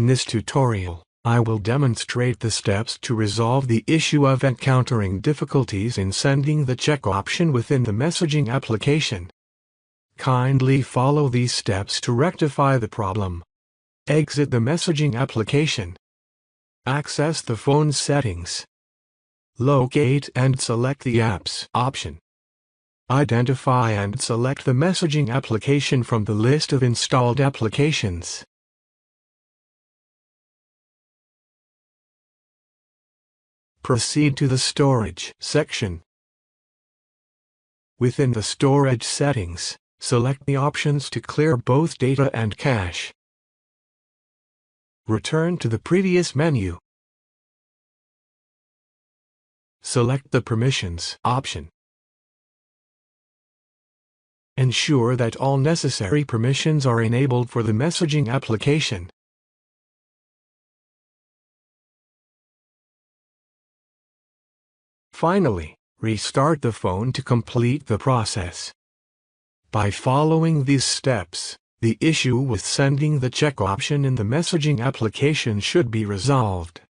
this tutorial, I will demonstrate the steps to resolve the issue of encountering difficulties in sending the check option within the messaging application. Kindly follow these steps to rectify the problem. Exit the messaging application. Access the phone settings. Locate and select the Apps option. Identify and select the messaging application from the list of installed applications. Proceed to the Storage section. Within the Storage settings, select the options to clear both data and cache. Return to the previous menu. Select the Permissions option. Ensure that all necessary permissions are enabled for the messaging application. Finally, restart the phone to complete the process. By following these steps, the issue with sending the check option in the messaging application should be resolved.